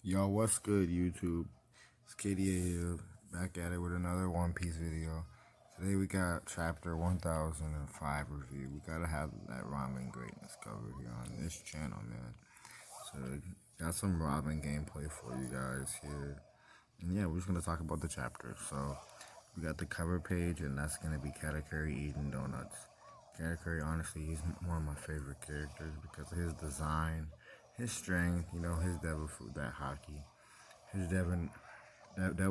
Yo, what's good, YouTube? It's KDA here, back at it with another One Piece video. Today we got chapter 1005 review. We gotta have that ramen greatness covered here on this channel, man. So, got some ramen gameplay for you guys here. And yeah, we're just gonna talk about the chapter. So, we got the cover page, and that's gonna be Katakuri eating donuts. Katakuri, honestly, he's one of my favorite characters because of his design, his strength, his devil fruit, that hockey. His devil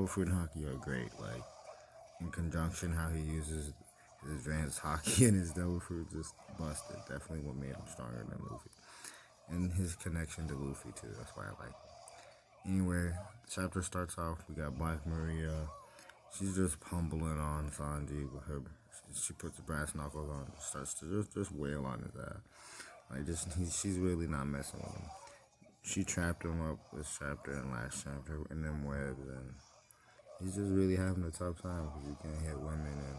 fruit and hockey are great. Like, in conjunction, how he uses his advanced hockey and his devil fruit just busted. Definitely what made him stronger than Luffy. And his connection to Luffy, too. That's why I like him. Anyway, the chapter starts off. We got Black Maria. She's just humbling on Sanji with her. She puts the brass knuckles on, starts to just wail on his ass. Like, she's really not messing with him. She trapped him up this chapter and last chapter in them webs, and he's just really having a tough time because you can't hit women, and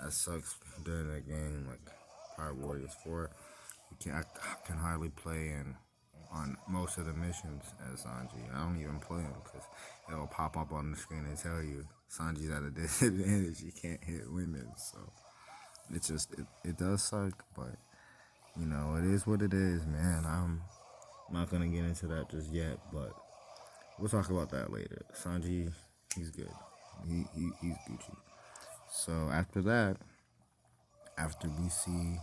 that sucks during the game. Like Pirate Warriors 4, I can hardly play on most of the missions as Sanji. I don't even play him because it'll pop up on the screen and tell you Sanji's at a disadvantage. He can't hit women, so it does suck, but it is what it is, man. I'm not gonna get into that just yet, but we'll talk about that later. Sanji, he's good. He's Gucci. So after that, after we see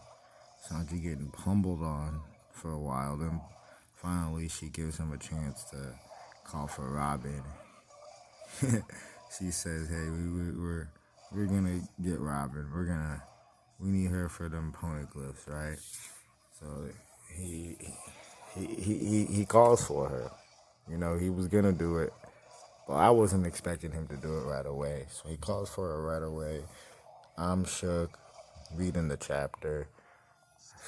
Sanji getting pummeled on for a while, then finally she gives him a chance to call for Robin. She says, "Hey, we're gonna get Robin. We need her for them poneglyphs, right?" So he calls for her. He was gonna do it, but I wasn't expecting him to do it right away. So he calls for her right away. I'm shook, reading the chapter.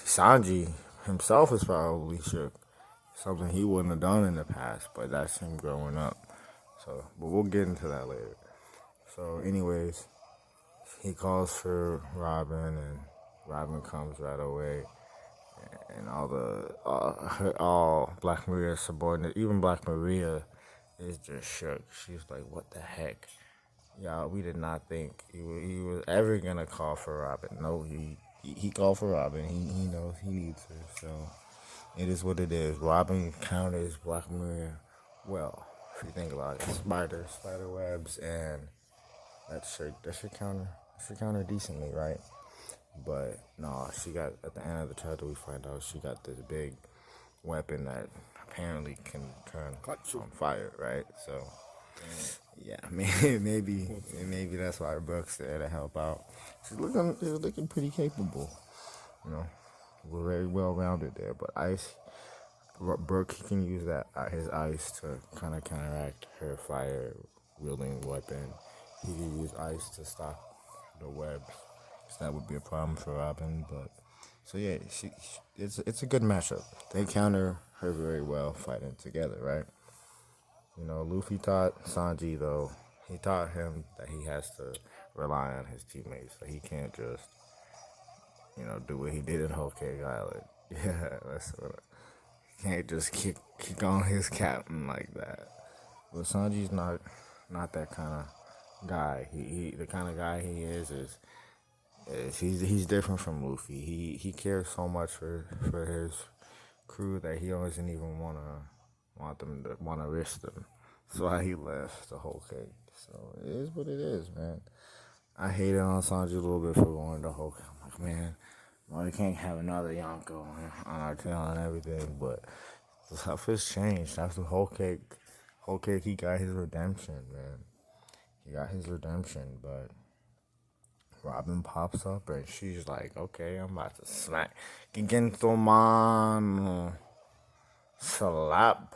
Sanji himself is probably shook. Something he wouldn't have done in the past, but that's him growing up. But we'll get into that later. So, anyways, he calls for Robin, and Robin comes right away. And all Black Maria's subordinate, even Black Maria, is just shook. She's like, "What the heck? Yeah, we did not think he was ever gonna call for Robin. No, he called for Robin. He knows he needs her. So it is what it is. Robin counters Black Maria well. If you think about it, spider webs, and that should counter decently, right? But no, she got, at the end of the chapter, we find out she got this big weapon that apparently can turn on fire, right? So yeah, maybe that's why Brooke's there to help out. She's looking pretty capable, you know. We're very well rounded there, but Brooke can use that his ice to kind of counteract her fire wielding weapon. He can use ice to stop the webs. So that would be a problem for Robin, but so yeah, it's a good matchup. They counter her very well fighting together, right? Luffy taught Sanji, though, he taught him that he has to rely on his teammates. That he can't just, do what he did in Whole Cake Island. Yeah, he can't just kick on his captain like that. But Sanji's not that kind of guy. He the kind of guy he is he's different from Luffy. He cares so much for his crew that he doesn't even want them to want to risk them. That's why he left the whole cake. So it is what it is, man. I hated on Sanji a little bit for going the whole cake. I'm like, man, we can't have another Yonko on our tail and everything. But the stuff has changed. That's the whole cake. Whole cake, he got his redemption, man. He got his redemption, but Robin pops up and she's like, "Okay, I'm about to smack Gentoman slap,"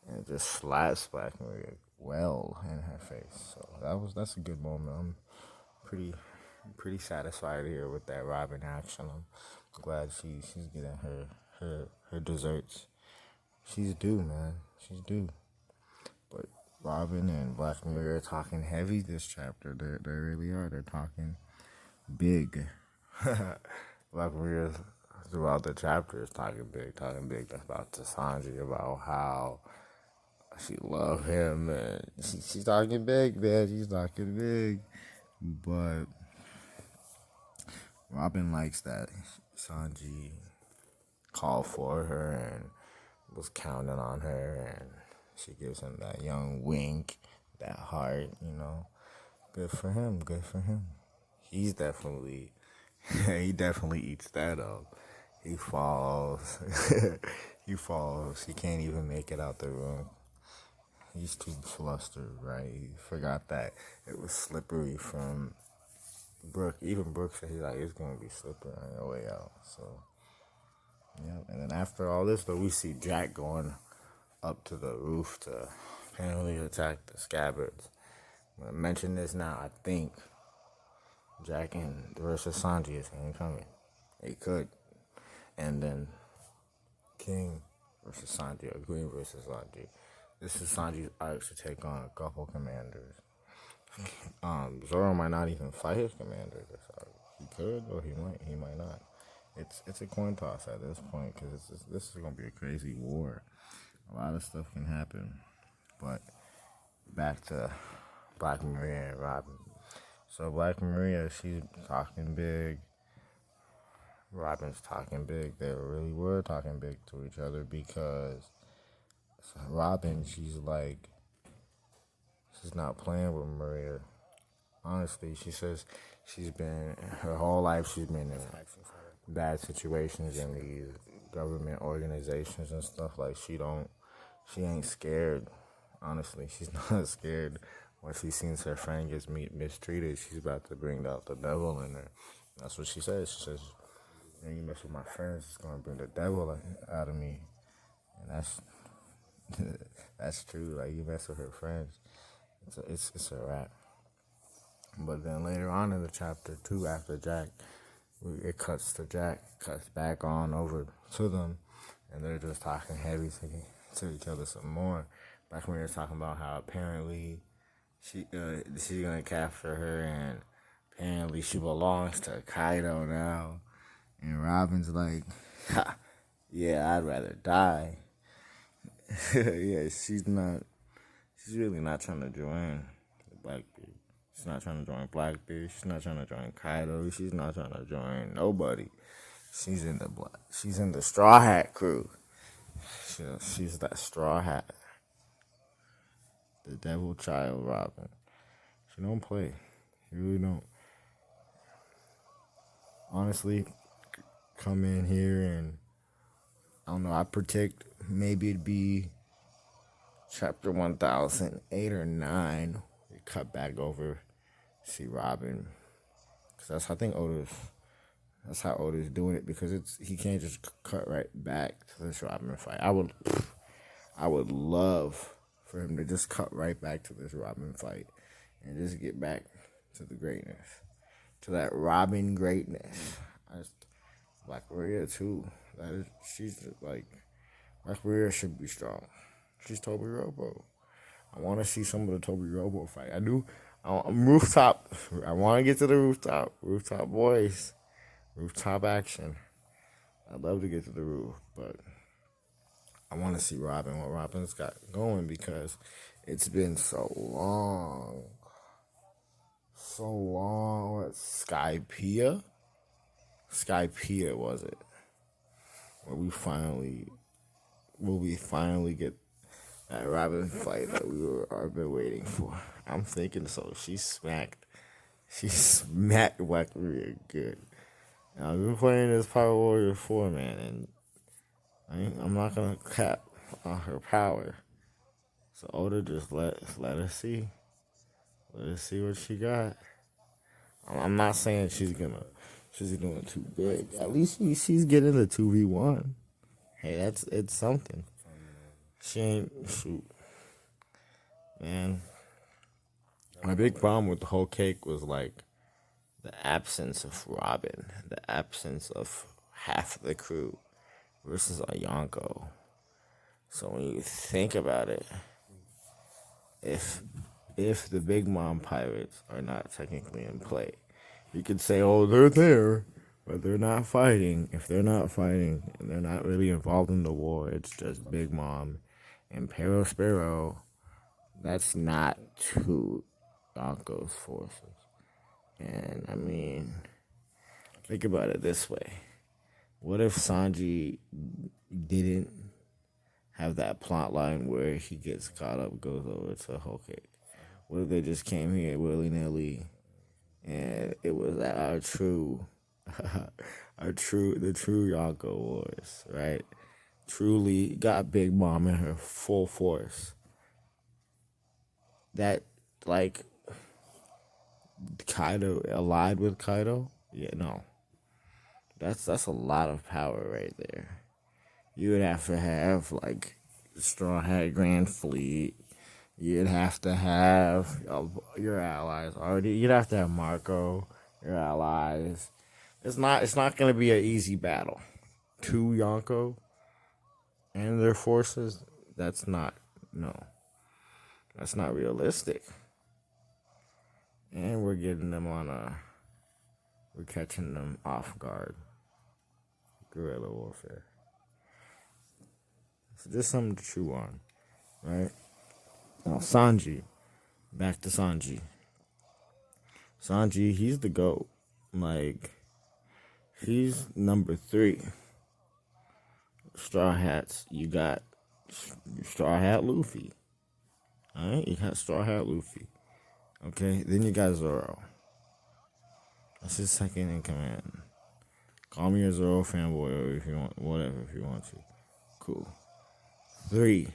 and just slaps Black Maria well in her face. So that's a good moment. I'm pretty satisfied here with that Robin action. I'm glad she's getting her desserts. She's due, man. She's due. But Robin and Black Mirror are talking heavy this chapter. They really are. They're talking big. Black Mirror throughout the chapter is talking big about to Sanji, about how She love him, and she's talking big, man. She's talking big, but Robin likes that Sanji called for her and was counting on her, and she gives him that young wink, that heart. Good for him. Good for him. He's definitely, he definitely eats that up. He falls. He falls. He can't even make it out the room. He's too flustered, right? He forgot that it was slippery from Brooke. Even Brooke said he's like, it's gonna be slippery on your way out. So yeah. And then after all this, though, we see Jack going up to the roof to apparently attack the scabbards. I'm gonna mention this now. I think Jack and versus Sanji is coming. It could. And then King versus Sanji, or Green versus Sanji. This is Sanji's arc to take on a couple commanders. Zoro might not even fight his commander this arc. He could, or he might not. It's a coin toss at this point, because this is gonna be a crazy war. A lot of stuff can happen. But back to Black Maria and Robin. So Black Maria, she's talking big. Robin's talking big. They really were talking big to each other, because Robin, she's not playing with Maria. Honestly, she says her whole life she's been in bad situations in these government organizations and stuff. Like, she ain't scared. Honestly, she's not scared. When she sees her friend gets mistreated, she's about to bring out the devil in her. That's what she says. She says, you mess with my friends, it's gonna bring the devil out of me. And that's true. Like, you mess with her friends, it's a wrap. But then later on in the chapter 2, after Jack, it cuts back on over to them, and they're just talking heavy to each other some more. Back when we were talking about how apparently she's gonna capture her, and apparently she belongs to Kaido now. And Robin's like, ha, yeah, I'd rather die. Yeah, she's really not trying to join the Blackbeard. She's not trying to join Blackbeard. She's not trying to join Kaido. She's not trying to join nobody. She's in the Straw Hat crew. She's that Straw Hat. The devil child Robin. She don't play. She really don't. Honestly, come in here and I don't know, I predict maybe it'd be chapter 1008 or 9. We cut back over, see Robin. Because that's how Oda's doing it, because he can't just cut right back to this Robin fight. I would love for him to just cut right back to this Robin fight and just get back to the greatness, to that Robin greatness. Black Maria too. She's like, Black Maria should be strong. She's Toby Robo. I want to see some of the Toby Robo fight. I do. I'm rooftop. I want to get to the rooftop. Rooftop boys. Rooftop action. I'd love to get to the roof, but I want to see Robin, what Robin's got going, because it's been so long. So long. What, Skypiea? Skypiea, was it? Where we finally get that Robin fight that I've been waiting for. I'm thinking so. She smacked Black Maria good. Now, I've been playing this Power Warrior 4, man, and I'm not gonna cap on her power. So Oda just let her see. Let her see what she got. I'm not saying she's doing too big. At least she's getting the 2v1. Hey, it's something. She ain't, shoot. Man, my big problem with the whole cake was like the absence of Robin, the absence of half the crew versus Yonko. So when you think about it, if the Big Mom pirates are not technically in play, you could say, oh, they're there, but they're not fighting. If they're not fighting and they're not really involved in the war, it's just Big Mom Imperial Sparrow, that's not two Yonko's forces. And I mean, think about it this way. What if Sanji didn't have that plot line where he gets caught up, goes over to Whole Cake? What if they just came here willy-nilly and it was our true, the true Yonko Wars, right? Truly got Big Mom in her full force. That, like, Kaido allied with Kaido? Yeah, no. That's a lot of power right there. You would have to have, like, Straw Hat Grand Fleet. You'd have to have your allies already. You'd have to have Marco, your allies. It's not going to be an easy battle. Two Yonko and their forces, that's not realistic. And we're getting them we're catching them off guard. Guerrilla warfare. So just something to chew on, right? Now Sanji, back to Sanji. Sanji, he's the GOAT. Like, he's number 3. Straw Hats, you got Straw Hat Luffy. Alright, you got Straw Hat Luffy. Okay, then you got Zoro. That's his second in command. Call me a Zoro fanboy if you want, whatever, if you want to. Cool. 3.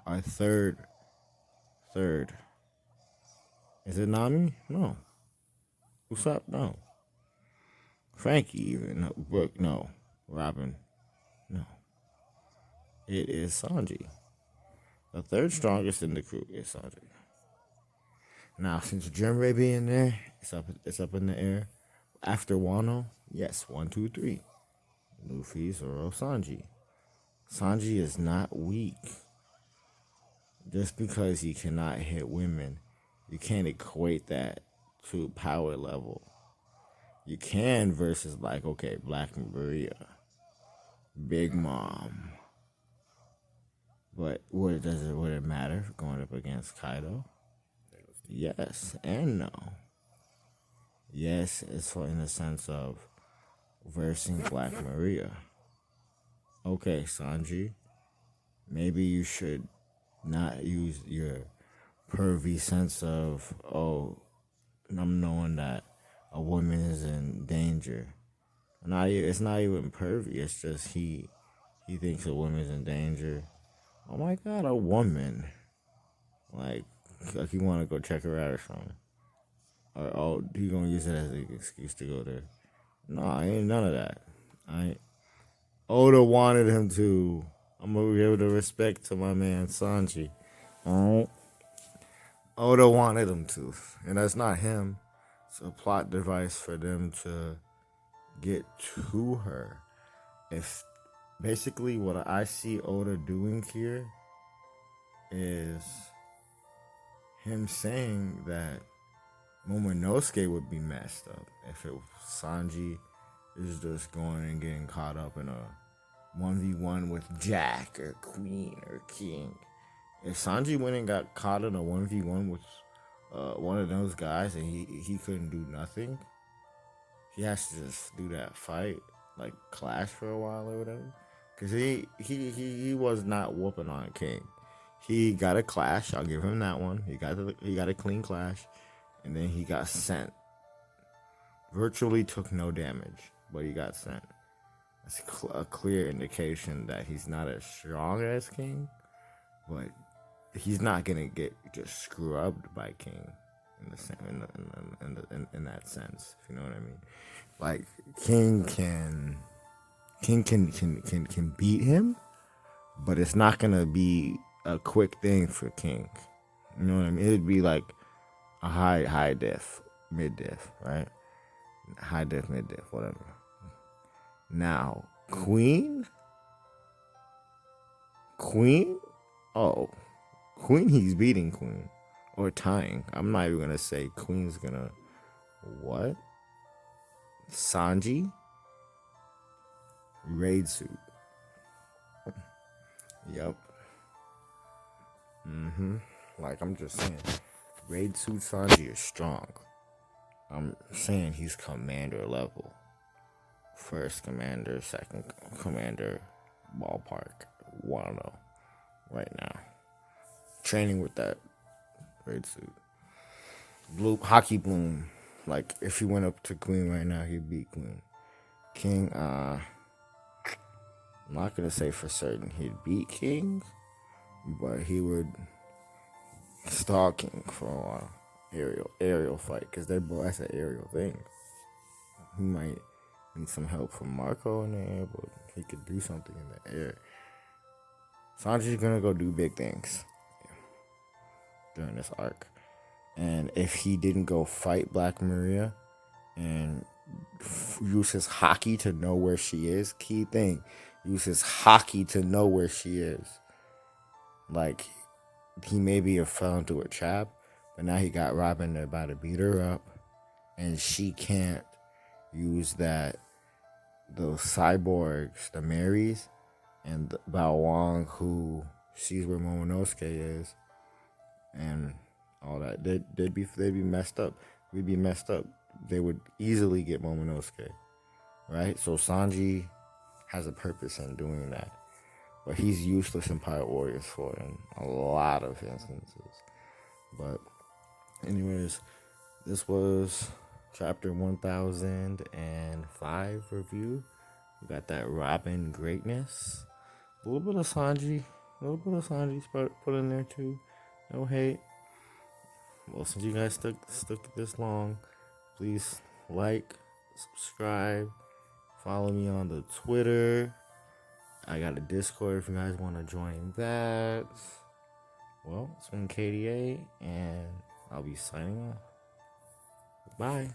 Our third. Is it Nami? No. Usopp? No. Frankie even? No. Brooke? No. Robin? No. It is Sanji. The third strongest in the crew is Sanji. Now, since Jinbei being there, it's up in the air. After Wano, yes, 1, 2, 3. Luffy, Zoro, Sanji. Sanji is not weak. Just because he cannot hit women, you can't equate that to power level. You can versus, like, okay, Black Maria, Big Mom. But would it matter going up against Kaido? Yes and no. Yes, it's in the sense of versing Black Maria. Okay, Sanji, maybe you should not use your pervy sense of, I'm knowing that a woman is in danger. It's not even pervy. It's just he thinks a woman's in danger. Oh my God, a woman. Like you want to go check her out or something. Or, you going to use it as an excuse to go there. No, I ain't none of that. Oda wanted him to. I'm going to give the respect to my man Sanji. Alright? Oda wanted him to. And that's not him. It's a plot device for them to get to her. If basically what I see Oda doing here is him saying that Momonosuke would be messed up if Sanji is just going and getting caught up in a 1v1 with Jack or Queen or King. If Sanji went and got caught in a 1v1 with one of those guys and he couldn't do nothing, he has to just do that fight, like clash for a while or whatever. Because he was not whooping on King. He got a clash, I'll give him that one. He got a clean clash, and then he got sent. Virtually took no damage, but he got sent. That's a clear indication that he's not as strong as King, but he's not gonna get just scrubbed by King in that sense. If you know what I mean. Like King can beat him, but it's not gonna be a quick thing for King. You know what I mean? It'd be like a high def, mid def, right? High def, mid def, whatever. Now, Queen? Oh, Queen, he's beating Queen. Or tying. I'm not even gonna say Queen's gonna... What? Sanji? Raid suit. Yep. Like, I'm just saying, Raid Suit Sanji is strong. I'm saying he's commander level. First commander, second commander, ballpark. Wano right now. Training with that Raid Suit. Blue Hockey Bloom. Like, if he went up to Queen right now, he'd beat Queen. King, I'm not gonna say for certain he'd beat King, but he would stall King for a while. Aerial fight, because they're both, that's an aerial thing. He might need some help from Marco in the air, but he could do something in the air. Sanji's gonna go do big things during this arc. And if he didn't go fight Black Maria and use his hockey to know where she is, key thing, use his hockey to know where she is. Like, he maybe have fell into a trap, but now he got Robin about to beat her up, and she can't use those cyborgs, the Marys, and Bao Wang, who sees where Momonosuke is, and all that. They'd be messed up. We'd be messed up. They would easily get Momonosuke, right? So Sanji has a purpose in doing that, but he's useless in Pirate Warriors 4 in a lot of instances. But anyways, this was chapter 1005 review. We got that Robin greatness, a little bit of Sanji put in there too. No hate. Well, since you guys stuck this long, please like, subscribe, follow me on the Twitter. I got a Discord if you guys want to join that. Well, it's been KDA, and I'll be signing off. Bye.